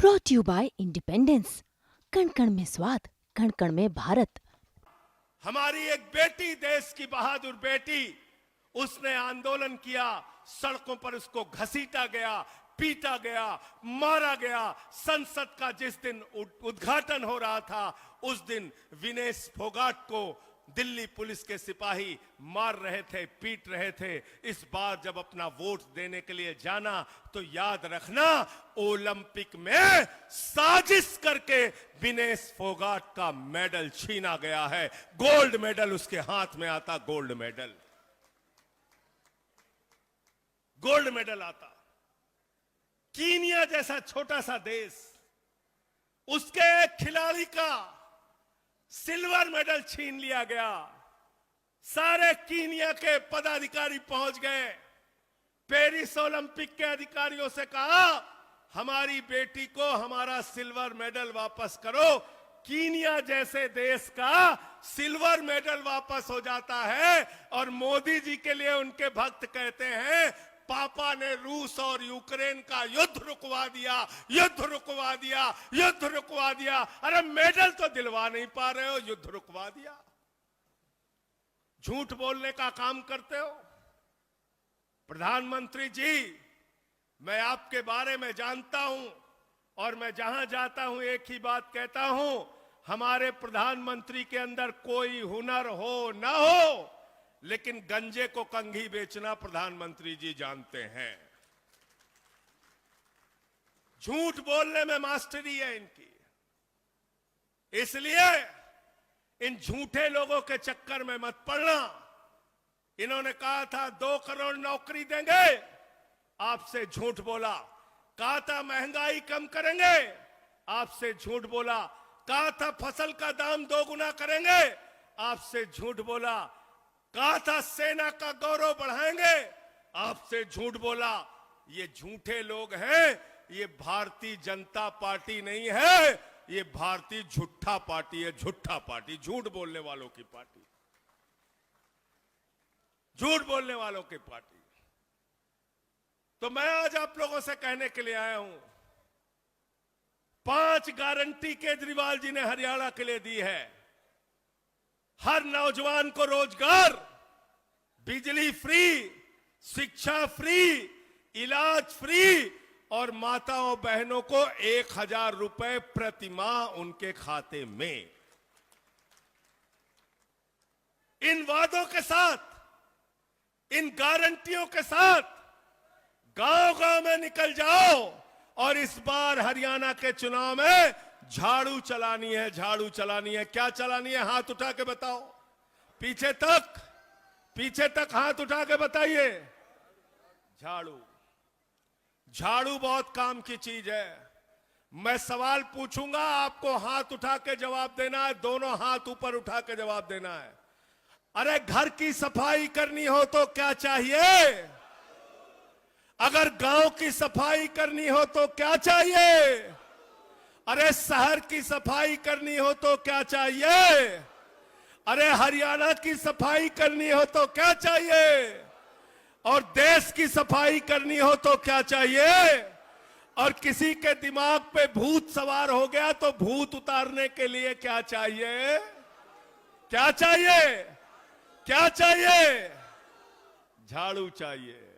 Brought you bye independence. कण कण में स्वाद, कण कण में भारत। हमारी एक बेटी, देश की बहादुर बेटी, उसने आंदोलन किया, सड़कों पर उसको घसीटा गया, पीटा गया, मारा गया। संसद का जिस दिन उद्घाटन हो रहा था, उस दिन विनेश फोगाट को दिल्ली पुलिस के सिपाही मार रहे थे, पीट रहे थे। इस बार जब अपना वोट देने के लिए जाना, तो याद रखना, ओलंपिक में साजिश करके विनेश फोगाट का मेडल छीना गया है। गोल्ड मेडल उसके हाथ में आता, गोल्ड मेडल, गोल्ड मेडल आता। कीनिया जैसा छोटा सा देश, उसके एक खिलाड़ी का सिल्वर मेडल छीन लिया गया। सारे कीनिया के पदाधिकारी पहुंच गए, पेरिस ओलंपिक के अधिकारियों से कहा, हमारी बेटी को हमारा सिल्वर मेडल वापस करो। कीनिया जैसे देश का सिल्वर मेडल वापस हो जाता है, और मोदी जी के लिए उनके भक्त कहते हैं, पापा ने रूस और यूक्रेन का युद्ध रुकवा दिया, युद्ध रुकवा दिया, युद्ध रुकवा दिया। अरे मेडल तो दिलवा नहीं पा रहे हो, युद्ध रुकवा दिया। झूठ बोलने का काम करते हो। प्रधानमंत्री जी, मैं आपके बारे में जानता हूं, और मैं जहां जाता हूं एक ही बात कहता हूं, हमारे प्रधानमंत्री के अंदर कोई हुनर हो ना हो, लेकिन गंजे को कंघी बेचना प्रधानमंत्री जी जानते हैं। झूठ बोलने में मास्टरी है इनकी। इसलिए इन झूठे लोगों के चक्कर में मत पड़ना। इन्होंने कहा था 2 करोड़ नौकरी देंगे, आपसे झूठ बोला। कहा था महंगाई कम करेंगे, आपसे झूठ बोला। कहा था फसल का दाम 2 गुना करेंगे, आपसे झूठ बोला। कहा था सेना का गौरव बढ़ाएंगे, आपसे झूठ बोला। ये झूठे लोग हैं। ये भारतीय जनता पार्टी नहीं है, ये भारतीय झूठा पार्टी है, झूठा पार्टी, झूठ बोलने वालों की पार्टी, झूठ बोलने वालों की पार्टी। तो मैं आज आप लोगों से कहने के लिए आया हूं, 5 गारंटी केजरीवाल जी ने हरियाणा के लिए दी है। हर नौजवान को रोजगार, बिजली फ्री, शिक्षा फ्री, इलाज फ्री, और माताओं बहनों को 1000 रुपए प्रति माह उनके खाते में। इन वादों के साथ, इन गारंटियों के साथ गांव-गांव में निकल जाओ, और इस बार हरियाणा के चुनाव में झाड़ू चलानी है, झाड़ू चलानी है। क्या चलानी है? हाथ उठा के बताओ। पीछे तक, पीछे तक हाथ उठा के बताइए। झाड़ू, झाड़ू बहुत काम की चीज है। मैं सवाल पूछूंगा, आपको हाथ उठा के जवाब देना है, दोनों हाथ ऊपर उठा के जवाब देना है। अरे घर की सफाई करनी हो तो क्या चाहिए? अगर गांव की सफाई करनी हो तो क्या चाहिए? अरे शहर की सफाई करनी हो तो क्या चाहिए? अरे हरियाणा की सफाई करनी हो तो क्या चाहिए? और देश की सफाई करनी हो तो क्या चाहिए? और किसी के दिमाग पे भूत सवार हो गया तो भूत उतारने के लिए क्या चाहिए? क्या चाहिए? क्या चाहिए? झाड़ू चाहिए।